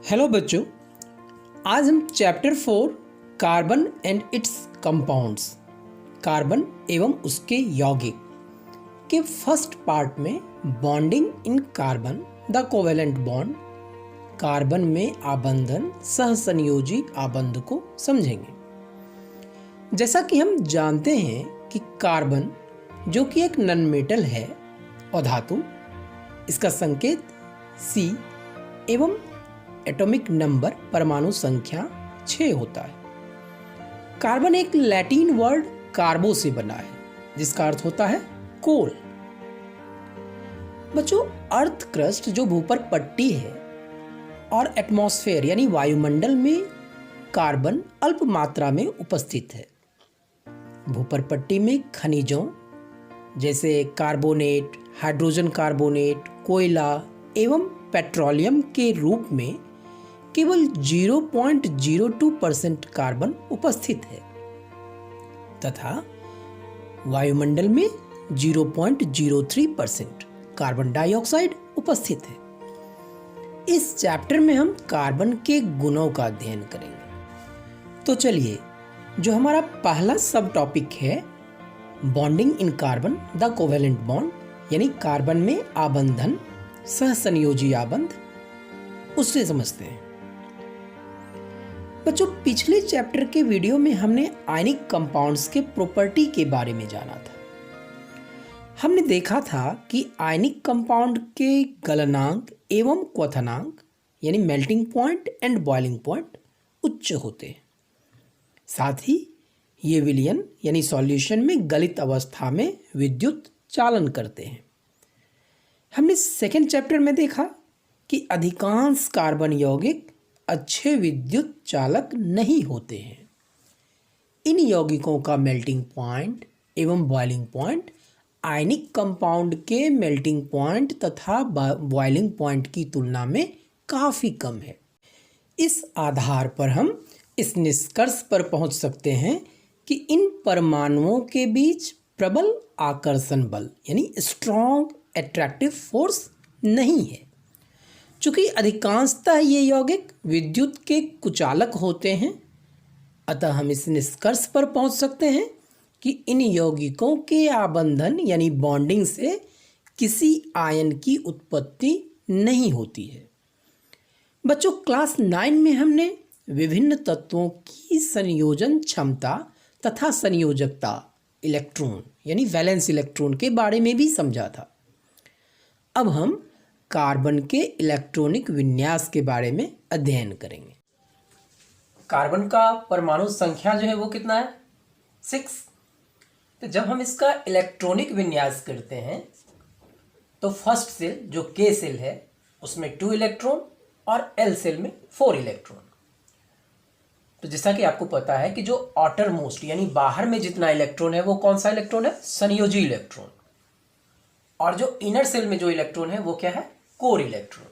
Hello बच्चों, आज हम chapter 4 carbon and it's compounds, carbon एवं उसके यौगिक के फर्स्ट पार्ट में bonding in carbon the covalent bond, carbon में आबंधन सहसंयोजी आबंध को समझेंगे। जैसा कि हम जानते हैं कि कार्बन जो कि एक नॉन मेटल है और धातु, इसका संकेत C एवं एटॉमिक नंबर परमाणु संख्या 6 होता है। कार्बन एक लैटिन वर्ड कार्बो से बना है, जिसका अर्थ होता है कोल। बच्चों, अर्थ क्रस्ट जो भूपर पट्टी है और एटमॉस्फेयर यानी वायुमंडल में कार्बन अल्प मात्रा में उपस्थित है। भूपर पट्टी में खनिजों जैसे कार्बोनेट, हाइड्रोजन कार्बोनेट, कोयला एवं पेट्रोलियम के रूप में केवल 0.02% कार्बन उपस्थित है तथा वायुमंडल में 0.03% कार्बन डाइऑक्साइड उपस्थित है। इस चैप्टर में हम कार्बन के गुणों का अध्ययन करेंगे। तो चलिए, जो हमारा पहला सब टॉपिक है bonding in carbon the covalent bond यानी कार्बन में आबंधन सहसंयोजी आबंध, उससे समझते हैं। बच्चों, पिछले चैप्टर के वीडियो में हमने आयनिक कंपाउंड्स के प्रॉपर्टी के बारे में जाना था। हमने देखा था कि आयनिक कंपाउंड के गलनांक एवं क्वथनांक यानी melting point and boiling point उच्च होते हैं। साथ ही ये विलयन यानी सॉल्यूशन में गलित अवस्था में विद्युत चालन करते हैं। हमने सेकेंड चैप्टर में देखा कि अधिकांश कार्बन यौगिक अच्छे विद्युत चालक नहीं होते हैं। इन यौगिकों का मेल्टिंग पॉइंट एवं बॉइलिंग पॉइंट आयनिक कंपाउंड के मेल्टिंग पॉइंट तथा बॉइलिंग पॉइंट की तुलना में काफ़ी कम है। इस आधार पर हम इस निष्कर्ष पर पहुंच सकते हैं कि इन परमाणुओं के बीच प्रबल आकर्षण बल यानी स्ट्रॉन्ग एट्रैक्टिव फोर्स नहीं है। चूँकि अधिकांशतः ये यौगिक विद्युत के कुचालक होते हैं, अतः हम इस निष्कर्ष पर पहुंच सकते हैं कि इन यौगिकों के आबंधन यानी बॉन्डिंग से किसी आयन की उत्पत्ति नहीं होती है। बच्चों, क्लास 9 में हमने विभिन्न तत्वों की संयोजन क्षमता तथा संयोजकता इलेक्ट्रॉन यानी वैलेंस इलेक्ट्रॉन के बारे में भी समझा था। अब हम कार्बन के इलेक्ट्रॉनिक विन्यास के बारे में अध्ययन करेंगे। कार्बन का परमाणु संख्या जो है वो कितना है? 6। तो जब हम इसका इलेक्ट्रॉनिक विन्यास करते हैं तो फर्स्ट सेल जो के सेल है उसमें 2 इलेक्ट्रॉन और एल सेल में 4 इलेक्ट्रॉन। तो जैसा कि आपको पता है कि जो आउटर मोस्ट यानी बाहर में जितना इलेक्ट्रॉन है वो कौन सा इलेक्ट्रॉन है? संयोजी इलेक्ट्रॉन। और जो इनर सेल में जो इलेक्ट्रॉन है वो क्या है? Core electron.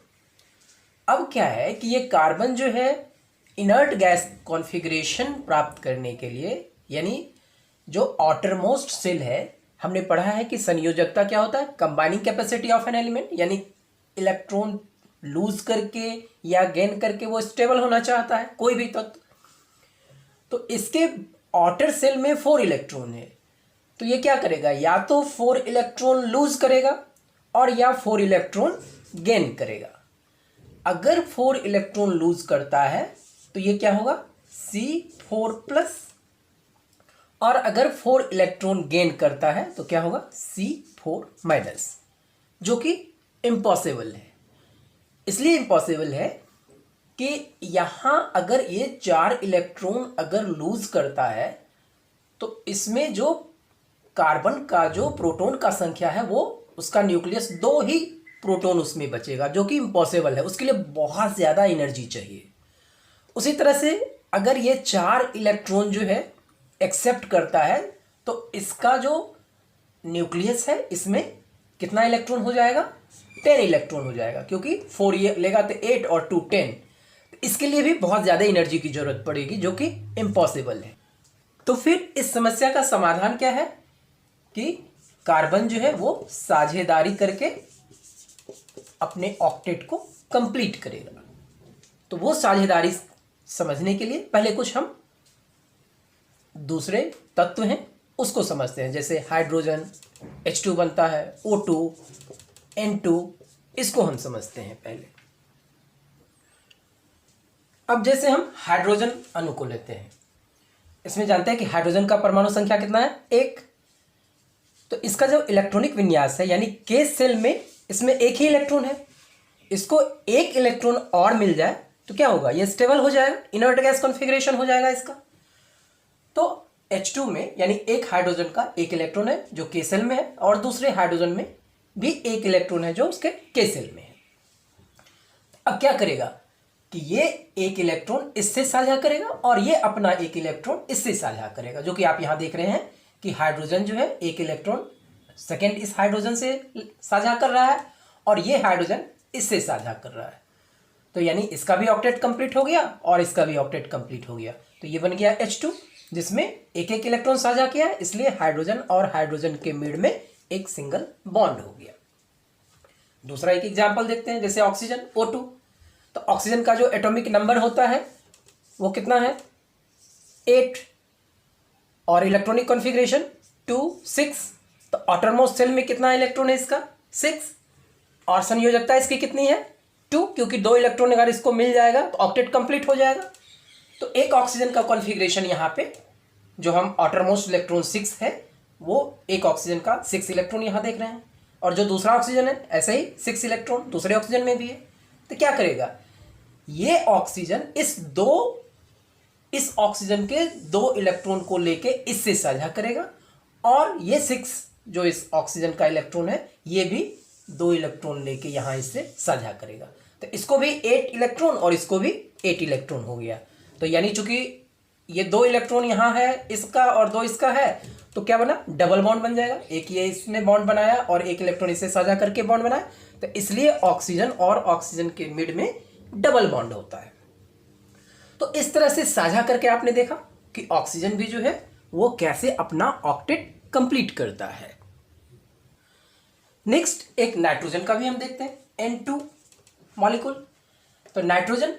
अब क्या है कि ये कार्बन जो है इनर्ट गैस कॉन्फ़िगरेशन प्राप्त करने के लिए यानी जो आउटर मोस्ट सेल है, हमने पढ़ा है कि संयोजकता क्या होता है? Combining capacity of an element, यानी इलेक्ट्रॉन लूज करके या गेन करके वो स्टेबल होना चाहता है कोई भी तत्व। तो इसके आउटर सेल में 4 इलेक्ट्रॉन है, तो ये क्या करेगा? या तो 4 इलेक्ट्रॉन लूज करेगा और या 4 इलेक्ट्रॉन गेन करेगा। अगर 4 इलेक्ट्रॉन लूज करता है तो ये क्या होगा? C4+। और अगर 4 इलेक्ट्रॉन गेन करता है तो क्या होगा? C4-, जो कि इम्पॉसिबल है। इसलिए इम्पॉसिबल है कि यहाँ अगर ये 4 इलेक्ट्रॉन अगर लूज करता है तो इसमें जो कार्बन का जो प्रोटॉन का संख्या है वो उसका न्यूक्लियस 2 ही प्रोटॉन उसमें बचेगा, जो कि इम्पॉसिबल है। उसके लिए बहुत ज़्यादा एनर्जी चाहिए। उसी तरह से अगर ये 4 इलेक्ट्रॉन जो है एक्सेप्ट करता है तो इसका जो न्यूक्लियस है इसमें कितना इलेक्ट्रॉन हो जाएगा? 10 इलेक्ट्रॉन हो जाएगा, क्योंकि 4 ये लेगा तो 8 और 2 10। इसके लिए भी बहुत ज़्यादा एनर्जी की जरूरत पड़ेगी, जो कि इम्पॉसिबल है। तो फिर इस समस्या का समाधान क्या है कि कार्बन जो है वो साझेदारी करके अपने ऑक्टेट को कंप्लीट करेगा। तो वो साझेदारी समझने के लिए पहले कुछ हम दूसरे तत्व हैं उसको समझते हैं। जैसे हाइड्रोजन H2 बनता है, O2, N2, इसको हम समझते हैं पहले। अब जैसे हम हाइड्रोजन अणु को लेते हैं, इसमें जानते हैं कि हाइड्रोजन का परमाणु संख्या कितना है, 1। तो इसका जो इलेक्ट्रॉनिक विन्यास है यानी K सेल में इसमें एक ही इलेक्ट्रॉन है, इसको एक इलेक्ट्रॉन और मिल जाए तो क्या होगा, ये स्टेबल हो जाएगा, इनर्ट गैस कॉन्फ़िगरेशन हो जाएगा इसका। तो H2 में यानी एक हाइड्रोजन का एक इलेक्ट्रॉन है जो K सेल में है और दूसरे हाइड्रोजन में भी एक इलेक्ट्रॉन है जो उसके K सेल में है। अब क्या करेगा कि ये एक इलेक्ट्रॉन इससे साझा करेगा और ये अपना एक इलेक्ट्रॉन इससे साझा करेगा, जो कि आप यहां देख रहे हैं कि हाइड्रोजन जो है एक इलेक्ट्रॉन सेकेंड इस हाइड्रोजन से साझा कर रहा है और ये हाइड्रोजन इससे साझा कर रहा है। तो यानी इसका भी ऑक्टेट कंप्लीट हो गया और इसका भी ऑक्टेट कंप्लीट हो गया। तो ये बन गया H2 जिसमें एक एक इलेक्ट्रॉन साझा किया है, इसलिए हाइड्रोजन और हाइड्रोजन के मिड में एक सिंगल बॉन्ड हो गया। दूसरा एक एग्जांपल देखते हैं, जैसे ऑक्सीजन O2। तो ऑक्सीजन का जो एटॉमिक नंबर होता है वो कितना है, 8 और इलेक्ट्रॉनिक कॉन्फ़िगरेशन 2, 6। तो आउटरमोस्ट सेल में कितना इलेक्ट्रॉन है इसका, 6 और संयोजकता इसकी कितनी है, 2, क्योंकि 2 इलेक्ट्रॉन अगर इसको मिल जाएगा तो ऑक्टेट कंप्लीट हो जाएगा। तो एक ऑक्सीजन का कॉन्फ़िगरेशन यहाँ पे जो हम आउटरमोस्ट इलेक्ट्रॉन 6 है वो एक ऑक्सीजन का 6 इलेक्ट्रॉन यहाँ देख रहे हैं, और जो दूसरा ऑक्सीजन है ऐसे ही 6 इलेक्ट्रॉन दूसरे ऑक्सीजन में भी है। तो क्या करेगा, ये ऑक्सीजन इस ऑक्सीजन के 2 इलेक्ट्रॉन को लेके इससे साझा करेगा और ये 6 जो इस ऑक्सीजन का इलेक्ट्रॉन है ये भी 2 इलेक्ट्रॉन लेके यहाँ इससे साझा करेगा। तो इसको भी 8 इलेक्ट्रॉन और इसको भी 8 इलेक्ट्रॉन हो गया। तो यानी चूंकि ये 2 इलेक्ट्रॉन यहाँ है इसका और 2 इसका है, तो क्या बना, डबल बॉन्ड बन जाएगा। एक ये इसने बॉन्ड बनाया और एक इलेक्ट्रॉन इसे साझा करके बॉन्ड बनाया, तो इसलिए ऑक्सीजन और ऑक्सीजन के मिड में डबल बॉन्ड होता है। तो इस तरह से साझा करके आपने देखा कि ऑक्सीजन भी जो है वो कैसे अपना ऑक्टेट कंप्लीट करता है। नेक्स्ट एक नाइट्रोजन का भी हम देखते हैं, N2 मॉलिक्यूल। तो नाइट्रोजन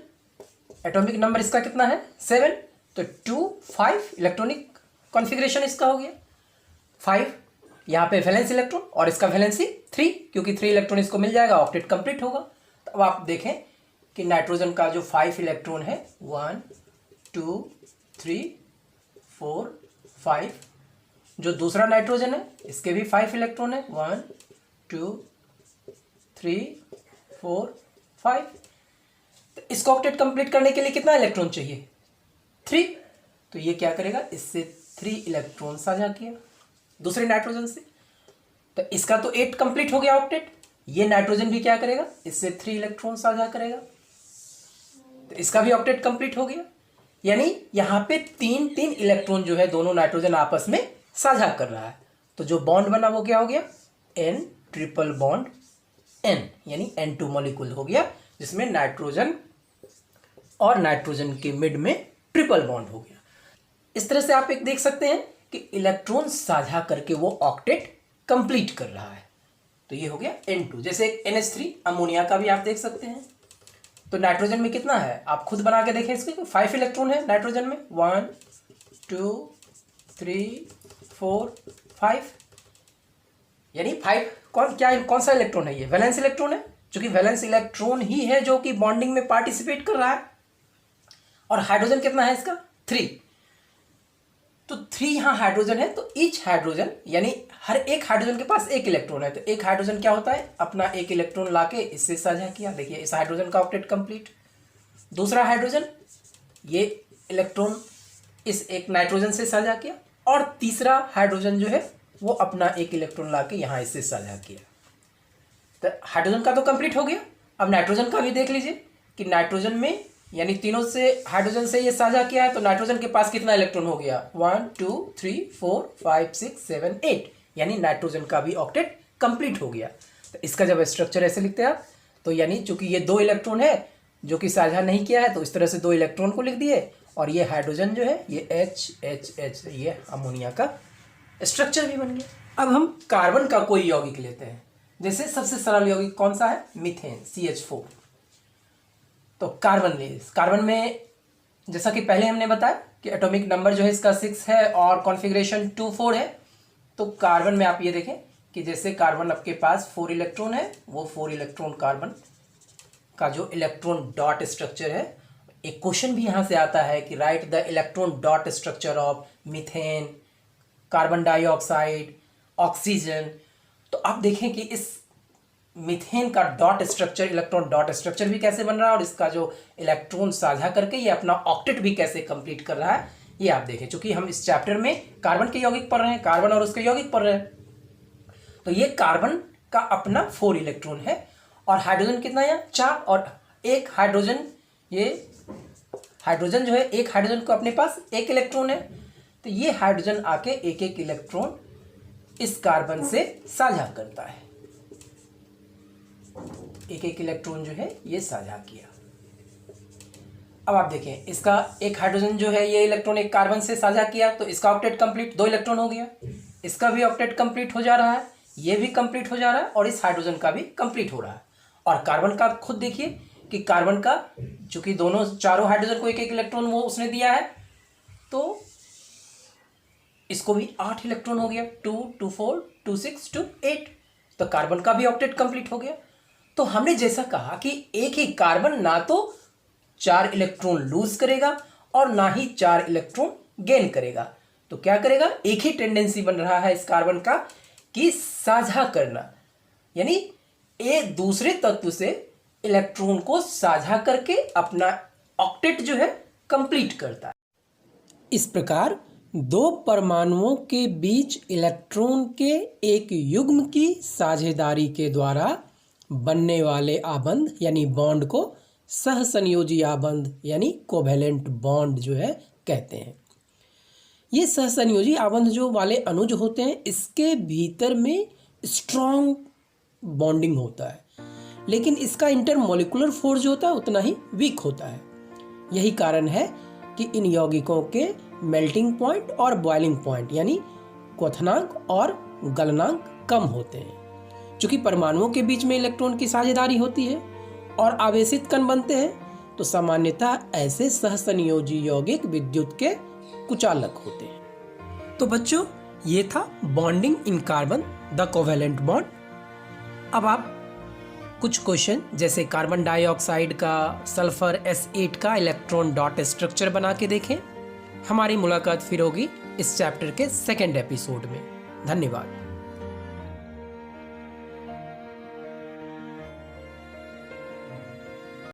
एटॉमिक नंबर इसका कितना है, 7। तो 2, 5 इलेक्ट्रॉनिक कॉन्फ़िगरेशन इसका हो गया, 5 यहाँ पे वैलेंस इलेक्ट्रॉन और इसका वैलेंसी 3, क्योंकि 3 इलेक्ट्रॉन इसको मिल जाएगा, ऑक्टेट कंप्लीट होगा। तो अब आप देखें कि नाइट्रोजन का जो 5 इलेक्ट्रॉन है 1, 2, 3, 4, 5, जो दूसरा नाइट्रोजन है इसके भी 5 इलेक्ट्रॉन है, 1, 2, 3, 4, 5। तो इसको ऑक्टेट कंप्लीट करने के लिए कितना इलेक्ट्रॉन चाहिए, 3। तो ये क्या करेगा, इससे 3 इलेक्ट्रॉन साझा किया दूसरे नाइट्रोजन से, तो इसका तो 8 कंप्लीट हो गया ऑक्टेट। ये नाइट्रोजन भी क्या करेगा, इससे 3 इलेक्ट्रॉन साझा करेगा, तो इसका भी ऑक्टेट कंप्लीट हो गया। यानी यहाँ पे 3 इलेक्ट्रॉन जो है दोनों नाइट्रोजन आपस में साझा कर रहा है। तो जो बॉन्ड बना वो क्या हो गया, N ट्रिपल बॉन्ड N, यानी N2 मॉलिक्यूल हो गया, जिसमें नाइट्रोजन और नाइट्रोजन के मिड में ट्रिपल बॉन्ड हो गया। इस तरह से आप एक देख सकते हैं कि इलेक्ट्रॉन साझा करके वो ऑक्टेट कंप्लीट कर रहा है। तो ये हो गया N2। जैसे एक NH3 अमोनिया का भी आप देख सकते हैं। तो नाइट्रोजन में कितना है, आप खुद बना के देखें, इसके 5 इलेक्ट्रॉन है नाइट्रोजन में, 1, 2, 3, 4, 5, यानी 5 कौन सा इलेक्ट्रॉन है, ये वैलेंस इलेक्ट्रॉन है, क्योंकि वैलेंस इलेक्ट्रॉन ही है जो कि बॉन्डिंग में पार्टिसिपेट कर रहा है। और हाइड्रोजन कितना है इसका, 3। तो 3 यहाँ हाइड्रोजन है, तो ईच हाइड्रोजन यानी हर एक हाइड्रोजन के पास एक इलेक्ट्रॉन है। तो एक हाइड्रोजन क्या होता है, अपना एक इलेक्ट्रॉन लाके इससे साझा किया, देखिए इस हाइड्रोजन का ऑक्टेट कंप्लीट। दूसरा हाइड्रोजन ये इलेक्ट्रॉन इस एक नाइट्रोजन से साझा किया, और तीसरा हाइड्रोजन जो है वो अपना एक इलेक्ट्रॉन लाके यहाँ इससे साझा किया। तो हाइड्रोजन का तो कंप्लीट हो गया। अब नाइट्रोजन का भी देख लीजिए कि नाइट्रोजन में यानी तीनों से हाइड्रोजन से ये साझा किया है, तो नाइट्रोजन के पास कितना इलेक्ट्रॉन हो गया, 1, 2, 3, 4, 5, 6, 7, 8, यानी नाइट्रोजन का भी ऑक्टेट कंप्लीट हो गया। तो इसका जब स्ट्रक्चर ऐसे लिखते हैं आप, तो यानी चूंकि ये 2 इलेक्ट्रॉन है जो कि साझा नहीं किया है, तो इस तरह से 2 इलेक्ट्रॉन को लिख दिए, और ये हाइड्रोजन जो है ये H, ये अमोनिया का स्ट्रक्चर भी बन गया। अब हम कार्बन का कोई यौगिक लेते हैं, जैसे सबसे सरल यौगिक कौन सा है, मीथेन, CH4। तो कार्बन में जैसा कि पहले हमने बताया कि एटॉमिक नंबर जो है इसका 6 है और कॉन्फ़िगरेशन 2,4 है। तो कार्बन में आप ये देखें कि जैसे कार्बन आपके पास 4 इलेक्ट्रॉन है, वो 4 इलेक्ट्रॉन कार्बन का जो इलेक्ट्रॉन डॉट स्ट्रक्चर है, एक क्वेश्चन भी यहाँ से आता है कि right the electron dot structure of methane, carbon dioxide, oxygen. तो आप देखें कि इस मीथेन का dot structure, electron dot structure भी कैसे बन रहा है और इसका जो इलेक्ट्रॉन साझा करके ये अपना ऑक्टेट भी कैसे कंप्लीट कर रहा है, ये आप देखें। चूंकि हम इस चैप्टर में कार्बन के यौगिक पढ़ रहे हैं, कार्बन और उसके यौगिक पढ़ रहे हैं, तो ये कार्बन का अपना 4 इलेक्ट्रॉन है और हाइड्रोजन कितना है, 4, और एक हाइड्रोजन, ये हाइड्रोजन जो है, एक हाइड्रोजन को अपने पास 1 इलेक्ट्रॉन है, तो ये हाइड्रोजन आके एक एक इलेक्ट्रॉन इस कार्बन से साझा करता है, एक एक इलेक्ट्रॉन जो है ये साझा किया। अब आप देखें इसका एक हाइड्रोजन जो है ये इलेक्ट्रॉन एक कार्बन से साझा किया, तो इसका ऑक्टेट कंप्लीट, 2 इलेक्ट्रॉन हो गया, इसका भी ऑक्टेट कंप्लीट हो जा रहा है, ये भी कंप्लीट हो जा रहा है और इस हाइड्रोजन का भी कंप्लीट हो रहा है। और कार्बन का खुद देखिए कि कार्बन का चूंकि दोनों चारों हाइड्रोजन को एक एक इलेक्ट्रॉन वो उसने दिया है, तो इसको भी 8 इलेक्ट्रॉन हो गया, 2, 2, 4, 2, 6, 2, 8, तो कार्बन का भी ऑक्टेट कंप्लीट हो गया। तो हमने जैसा कहा कि एक ही कार्बन ना तो 4 इलेक्ट्रॉन लूज करेगा और ना ही 4 इलेक्ट्रॉन गेन करेगा, तो क्या करेगा, एक ही टेंडेंसी बन रहा है इस कार्बन का कि साझा करना, यानी एक दूसरे तत्व से इलेक्ट्रॉन को साझा करके अपना ऑक्टेट जो है कंप्लीट करता है। इस प्रकार 2 परमाणुओं के बीच इलेक्ट्रॉन के एक युग्म की साझेदारी के द्वारा बनने वाले आबंध यानी बॉन्ड को सहसंयोजी आबंध यानी कोवैलेंट बॉन्ड जो है कहते हैं। ये सहसंयोजी आबंध जो वाले अणु जो होते हैं, इसके भीतर में स्ट्रॉन्ग बॉन्डिंग होता है, लेकिन इसका इंटरमोलिकुलर फोर्स जो होता है उतना ही वीक होता है। यही कारण है कि इन यौगिकों के मेल्टिंग पॉइंट और बॉइलिंग पॉइंट यानी क्वथनांक और गलनांक कम होते हैं। चूंकि परमाणुओं के बीच में इलेक्ट्रॉन की साझेदारी होती है और आवेशित कण बनते हैं, तो सामान्यतः ऐसे सहसंयोजी यौगिक विद्युत के कुचालक होते हैं। तो बच्चों, ये था bonding in carbon, the covalent bond. अब आप कुछ क्वेश्चन जैसे कार्बन डाइऑक्साइड का सल्फर S8 का इलेक्ट्रॉन डॉट स्ट्रक्चर बना के देखें। हमारी मुलाकात फिर होगी इस चैप्टर के 2nd एपिसोड में। धन्यवाद।